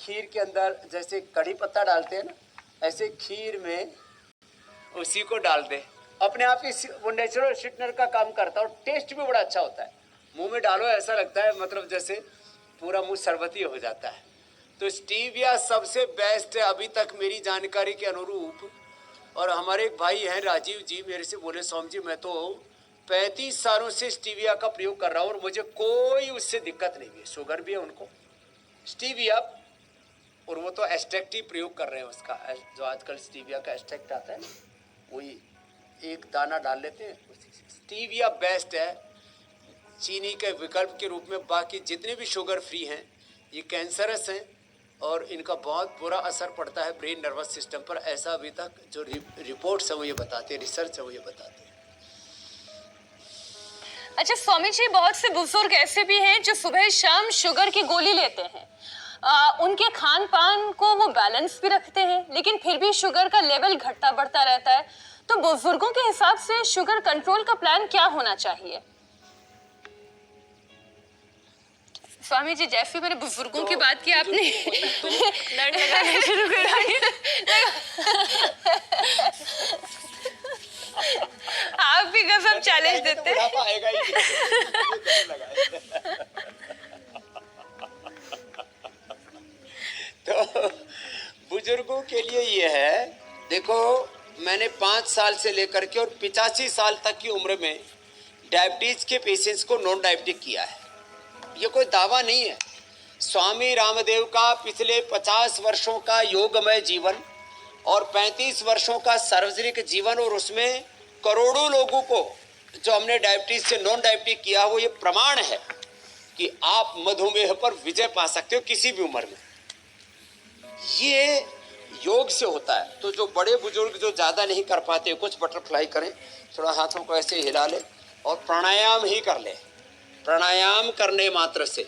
खीर के अंदर जैसे कड़ी पत्ता डालते हैं ना, ऐसे खीर में उसी को डाल दे, अपने आप ही वो नेचुरल स्वीटनर का काम करता है और टेस्ट भी बड़ा अच्छा होता है। मुंह में डालो ऐसा लगता है मतलब जैसे पूरा मुंह शरबती हो जाता है। तो स्टीविया सबसे बेस्ट है अभी तक मेरी जानकारी के अनुरूप। और हमारे एक भाई हैं राजीव जी, मेरे से बोले स्वामी जी मैं तो 35 सालों से स्टीविया का प्रयोग कर रहा हूँ और मुझे कोई उससे दिक्कत नहीं है। शुगर भी है उनको, स्टीविया, और वो तो एक्सट्रैक्ट ही प्रयोग कर रहे हैं उसका, जो आजकल स्टीविया का एक्सट्रैक्ट आता है ना, वही एक दाना डाल लेते हैं उसी से। स्टीविया बेस्ट है चीनी के विकल्प के रूप में। बाकी जितने भी शुगर फ्री हैं ये कैंसरस हैं और इनका बहुत बुरा असर पड़ता है ब्रेन नर्वस सिस्टम पर। ऐसा अभी तक जो रिपोर्ट्स हैं वो ये बताते हैं, रिसर्च है वो ये बताते हैं। अच्छा स्वामी जी, बहुत से बुजुर्ग ऐसे भी हैं जो सुबह शाम शुगर की गोली लेते हैं। उनके खान पान को वो बैलेंस भी रखते हैं लेकिन फिर भी शुगर का लेवल घटता बढ़ता रहता है। तो बुजुर्गों के हिसाब से शुगर कंट्रोल का प्लान क्या होना चाहिए? स्वामी जी, जैसे मैंने बुजुर्गों की बात की आपने लड़ लगाना शुरू कर दिया। आप भी गजब चैलेंज देते हैं। तो बुजुर्गों के लिए ये है, देखो मैंने 5 साल से लेकर के और 85 साल तक की उम्र में डायबिटीज के पेशेंट्स को नॉन डायबिटिक किया है। ये कोई दावा नहीं है। स्वामी रामदेव का पिछले 50 वर्षों का योगमय जीवन और 35 वर्षों का सार्वजनिक जीवन और उसमें करोड़ों लोगों को जो हमने डायबिटीज से नॉन डायबिटिक किया, वो ये प्रमाण है कि आप मधुमेह पर विजय पा सकते हो किसी भी उम्र में। ये योग से होता है। तो जो बड़े बुजुर्ग जो ज़्यादा नहीं कर पाते, कुछ बटरफ्लाई करें, थोड़ा हाथों को ऐसे हिला ले और प्राणायाम ही कर ले। प्राणायाम करने मात्र से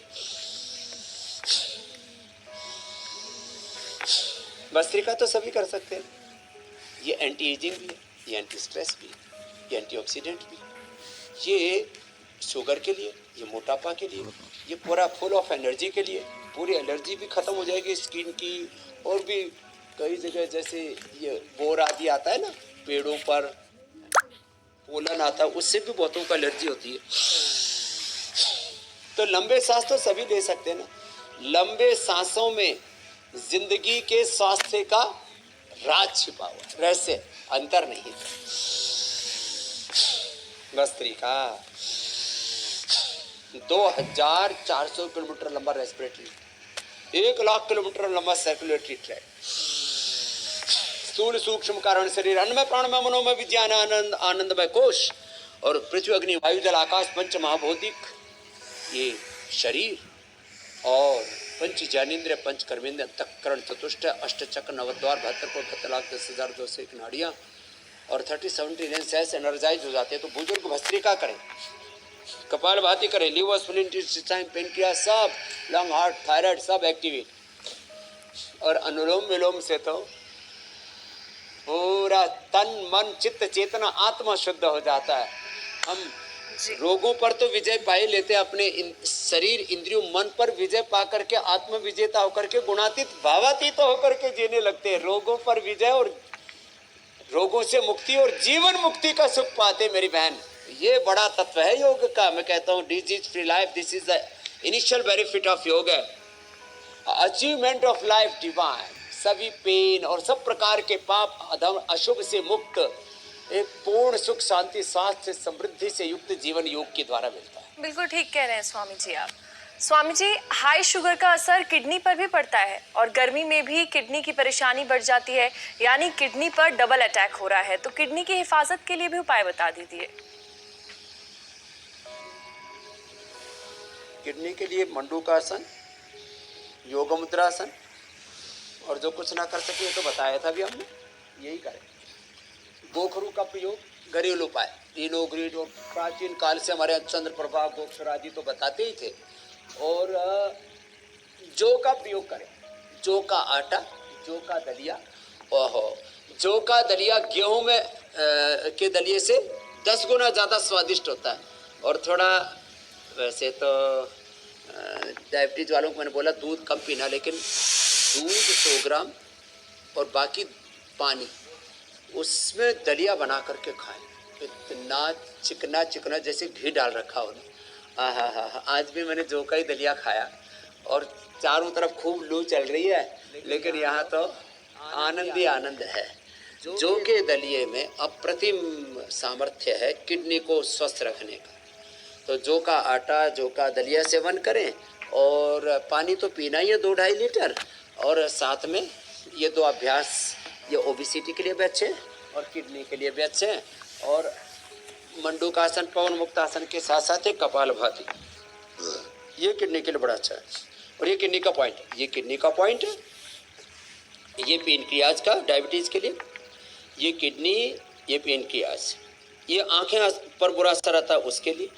भस्त्रिका तो सभी कर सकते हैं। ये एंटी एजिंग भी है, ये एंटी स्ट्रेस भी है, ये एंटीऑक्सीडेंट भी है, ये शुगर के लिए, ये मोटापा के लिए, ये पूरा फुल ऑफ एनर्जी के लिए। पूरी एलर्जी भी खत्म हो जाएगी स्किन की। और भी कई जगह जैसे ये बोर आदि आता है ना, पेड़ों पर पोलन आता है, उससे भी बहुतों को एलर्जी होती है। तो लंबे सांस तो सभी ले सकते हैं ना। लंबे सांसों में जिंदगी के स्वास्थ्य का राज छिपा हुआ, रहस्य, अंतर नहीं। भस्त्रिका 2400 किलोमीटर लंबा रेस्पिरेटरी, 1 लाख किलोमीटर लंबा सर्कुलेटरी ट्रैक्ट, स्थूल सूक्ष्म कारण शरीर, अन्नमय प्राणमय मनोमय विज्ञान आनंद आनंदमय कोश और पृथ्वी अग्नि वायु जल आकाश पंच महाभौतिक, ये शरीर और पंच ज्ञानेन्द्रिय पंच कर्मेंद्रिय अंतःकरण चतुष्ट अष्ट चक्र नवद्वार 72,10,0201 नाड़ियाँ और 30-70 लेंस एनर्जाइज हो जाते हैं। तो बुजुर्ग भस्त्रिका करें, कपाल भाती करें, लीवर स्प्लीन इंटेस्टाइन पेनक्रियास सब, लंग हार्ट थायराइड सब एक्टिवेट। और अनुलोम विलोम से तो पूरा तन मन चित्त चेतना आत्मा शुद्ध हो जाता है। हम रोगों पर तो विजय पा ही लेते हैं, अपने शरीर इंद्रियों मन पर विजय पा करके आत्म विजेता होकर के गुणातीत भावातीत होकर के जीने लगते हैं। रोगों पर विजय और रोगों से मुक्ति और जीवन मुक्ति का सुख पाते मेरी बहन। ये बड़ा तत्व है योग का। मैं कहता हूँ disease free life, this is the initial benefit of योग, अचीवमेंट ऑफ लाइफ डिवाइन। सभी पेन और सब प्रकार के पाप अधम अशुभ से मुक्त एक पूर्ण सुख शांति स्वास्थ्य समृद्धि से युक्त जीवन योग के द्वारा मिलता है। बिल्कुल ठीक कह रहे हैं स्वामी जी आप। स्वामी जी, हाई शुगर का असर किडनी पर भी पड़ता है और गर्मी में भी किडनी की परेशानी बढ़ जाती है, यानी किडनी पर डबल अटैक हो रहा है। तो किडनी की हिफाजत के लिए भी उपाय बता दीजिए। किडनी के लिए मंडूकासन, योग मुद्रासन, और जो कुछ ना कर सके तो बताया था भी हमने, यही करें। गोखरू का प्रयोग घरेलू उपाय, तीनों ग्रीड और प्राचीन काल से हमारे चंद्र प्रभा गोक्षर आदि तो बताते ही थे। और जौ का प्रयोग करें, जौ का आटा, जौ का दलिया। ओहो, जौ का दलिया गेहूं में के दलिये से 10 गुना ज़्यादा स्वादिष्ट होता है। और थोड़ा वैसे तो डायबिटीज वालों को मैंने बोला दूध कम पीना, लेकिन दूध 100 ग्राम और बाकी पानी, उसमें दलिया बना करके खाएं। इतना चिकना चिकना जैसे घी डाल रखा हो ना। हा, आज भी मैंने जो का ही दलिया खाया और चारों तरफ खूब लू चल रही है, लेकिन यहाँ तो आनंद ही आनंद है। जो के दलिये में अप्रतिम सामर्थ्य है किडनी को स्वस्थ रखने का। तो जो का आटा, जो का दलिया सेवन करें, और पानी तो पीना ही है 2-2.5 लीटर, और साथ में ये 2 अभ्यास, ये ओबेसिटी के लिए भी अच्छे हैं और किडनी के लिए भी अच्छे हैं। और मंडूकासन, पवन मुक्तासन के साथ साथ एक कपालभाति, ये किडनी के लिए बड़ा अच्छा है। और ये किडनी का पॉइंट, ये किडनी का पॉइंट है, ये पेनक्रियाज का डायबिटीज़ के लिए, ये किडनी, ये पेनक्रियाज, ये आँखें पर बुरा असर आता है उसके लिए,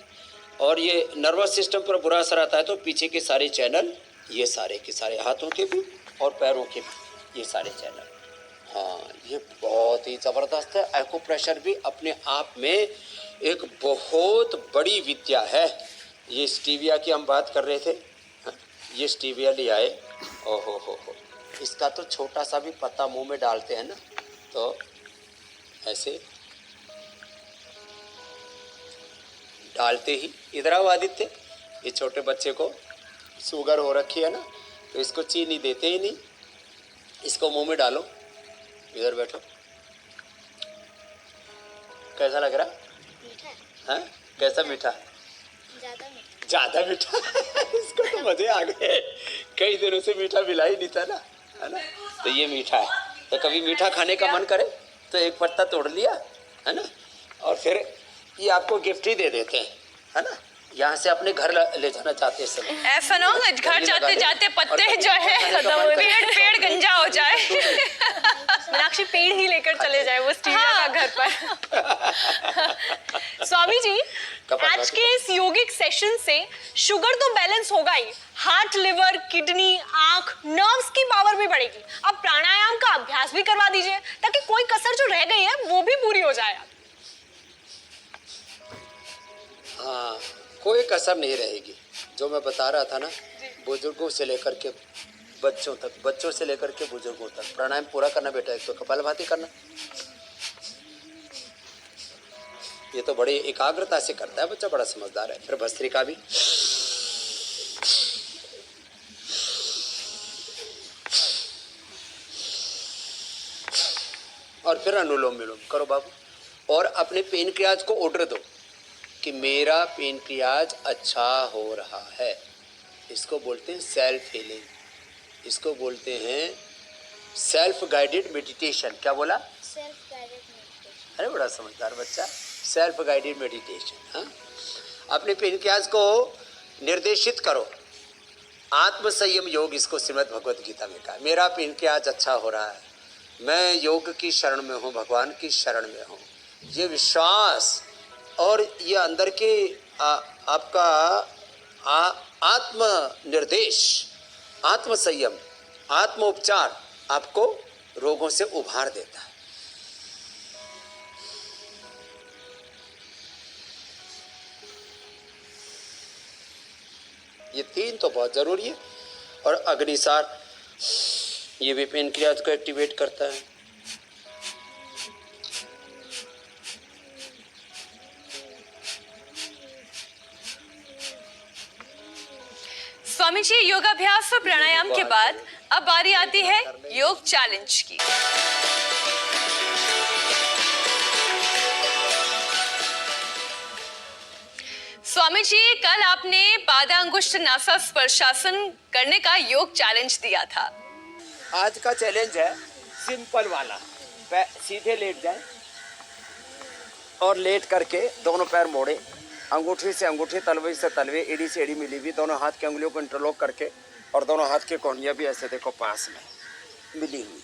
और ये नर्वस सिस्टम पर बुरा असर आता है तो पीछे के सारे चैनल, ये सारे के सारे, हाथों के भी और पैरों के भी, ये सारे चैनल। हाँ, ये बहुत ही ज़बरदस्त है। एक्यूप्रेशर भी अपने आप में एक बहुत बड़ी विद्या है। ये स्टीविया की हम बात कर रहे थे, ये स्टीविया ले आए, ओहो हो, इसका तो छोटा सा भी पत्ता मुंह में डालते हैं ना, तो ऐसे डालते ही, इधर आओ आदित्य, ये छोटे बच्चे को शुगर हो रखी है ना, तो इसको चीनी देते ही नहीं, इसको मुंह में डालो, इधर बैठो, कैसा लग रहा? मीठा है? कैसा मीठा? ज़्यादा मीठा इसको तो मजे आ गए, कई दिनों से मीठा मिला ही नहीं था ना, है ना? तो ये मीठा है, तो कभी मीठा खाने का मन करे तो एक पत्ता तोड़ लिया, है ना, और फिर ये आपको गिफ्ट ही दे देते हैं, है ना, यहाँ से अपने घर ले जाना चाहते हैं सब। ऐसा ना हो घर जाते जाते पत्ते जो है पेड़ गंजा हो जाए। मीनाक्षी पेड़ ही लेकर चले जाए वो स्टीविया का घर पर। स्वामी जी, आज के इस योगिक सेशन से शुगर तो बैलेंस होगा ही, हार्ट, लिवर, किडनी, आंख, नर्व्स की पावर भी बढ़ेगी। अब प्राणायाम का अभ्यास भी करवा दीजिए ताकि कोई कसर जो रह गई है वो भी पूरी हो जाए। हाँ, कोई कसर नहीं रहेगी। जो मैं बता रहा था ना, बुजुर्गों से लेकर के बच्चों तक, बच्चों से लेकर के बुजुर्गों तक प्राणायाम पूरा करना बेटा। एक तो कपालभाति करना, ये तो बड़ी एकाग्रता से करता है बच्चा, बड़ा समझदार है। फिर भस्त्रिका भी, और फिर अनुलोम विलोम करो बाबू। और अपने पेनक्रियाज को ऑर्डर दो कि मेरा पेनक्रियाज अच्छा हो रहा है। इसको बोलते हैं सेल्फ हीलिंग, इसको बोलते हैं सेल्फ गाइडेड मेडिटेशन। क्या बोला? Self guided meditation. अरे बड़ा समझदार बच्चा, सेल्फ गाइडेड मेडिटेशन। हाँ, अपने पेनक्रियाज को निर्देशित करो। आत्म संयम योग, इसको श्रीमद् भगवत गीता में कहा। मेरा पेनक्रियाज अच्छा हो रहा है, मैं योग की शरण में हूँ, भगवान की शरण में हूँ। ये विश्वास और ये अंदर के आपका आत्म निर्देश, आत्म संयम, आत्म उपचार आपको रोगों से उभार देता है। ये 3 तो बहुत जरूरी है। और अग्निसार, ये भी पेनक्रियाज को एक्टिवेट करता है। स्वामी जी, योगाभ्यास और प्राणायाम के बाद अब बारी आती है योग चैलेंज की। स्वामी जी, कल आपने पादांगुष्ठ नासा स्पर्शासन करने का योग चैलेंज दिया था। आज का चैलेंज है सिंपल वाला, सीधे लेट जाए और लेट करके दोनों पैर मोड़े, अंगूठी से अंगूठी, तलवे से तलवे, एड़ी से एड़ी मिली हुई, दोनों हाथ की अंगुलियों को इंटरलॉक करके, और दोनों हाथ की कोहनियाँ भी ऐसे देखो पास में मिली हुई,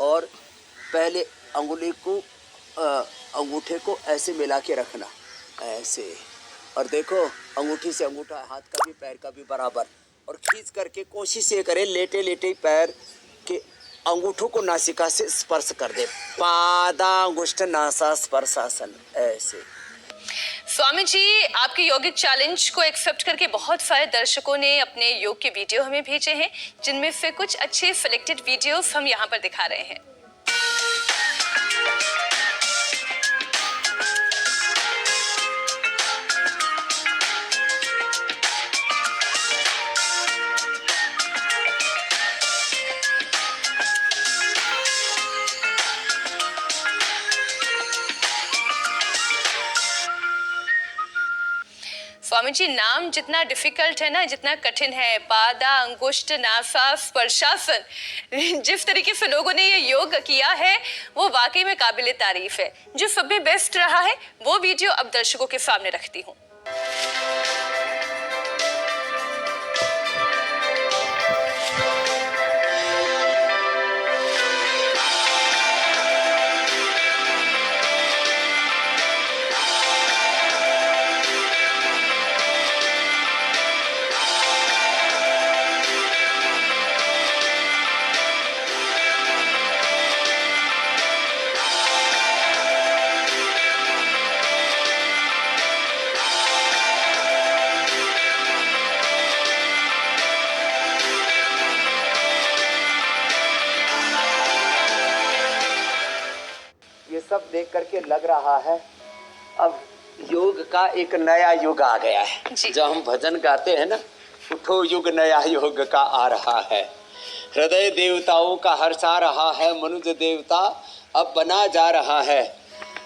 और पहले अंगुली को अंगूठे को ऐसे मिला के रखना, ऐसे, और देखो अंगूठी से अंगूठा, हाथ का भी पैर का भी बराबर, और खींच करके कोशिश ये करें लेटे लेटे पैर के अंगूठों को नासिका से स्पर्श कर दे। पादांगुष्ठ नासा स्पर्शासन, ऐसे। स्वामी जी, आपके योगिक चैलेंज को एक्सेप्ट करके बहुत सारे दर्शकों ने अपने योग के वीडियो हमें भेजे हैं, जिनमें से कुछ अच्छे सिलेक्टेड वीडियोस हम यहाँ पर दिखा रहे हैं। स्वामी जी, नाम जितना डिफिकल्ट है ना, जितना कठिन है, पादा, अंगुष्ठ, नासा, स्पर्शासन, जिस तरीके से लोगों ने ये योग किया है वो वाकई में काबिले तारीफ है। जो सब में बेस्ट रहा है वो वीडियो अब दर्शकों के सामने रखती हूँ। ये सब देख करके लग रहा है अब योग का एक नया युग आ गया है। जी। जब हम भजन गाते हैं ना, उठो युग नया योग का आ रहा है, हृदय देवताओं का हर्षा रहा है, मनुष्य देवता अब बना जा रहा है,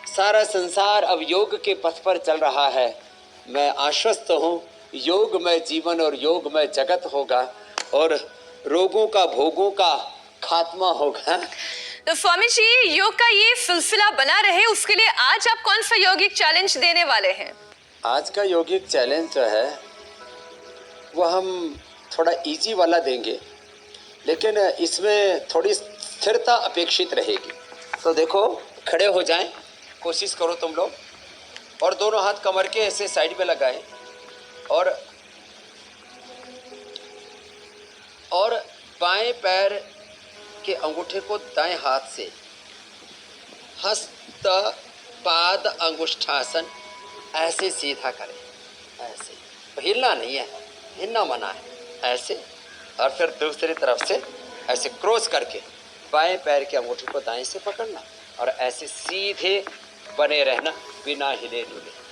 सारा संसार अब योग के पथ पर चल रहा है। मैं आश्वस्त हूँ, योगमय जीवन और योगमय जगत होगा और रोगों का भोगों का खात्मा होगा। तो स्वामी जी, योग का ये सिलसिला बना रहे उसके लिए आज आप कौन सा योगिक चैलेंज देने वाले हैं? आज का योगिक चैलेंज जो है वो हम थोड़ा इजी वाला देंगे, लेकिन इसमें थोड़ी स्थिरता अपेक्षित रहेगी। तो देखो, खड़े हो जाएं, कोशिश करो तुम लोग, और दोनों हाथ कमर के ऐसे साइड में लगाएं और बाएं पैर के अंगूठे को दाएं हाथ से हस्त पाद अंगुष्ठासन ऐसे सीधा करें, ऐसे हिलना नहीं है, हिलना मना है, ऐसे। और फिर दूसरी तरफ से ऐसे क्रॉस करके बाएं पैर के अंगूठे को दाएं से पकड़ना और ऐसे सीधे बने रहना बिना हिले डुले।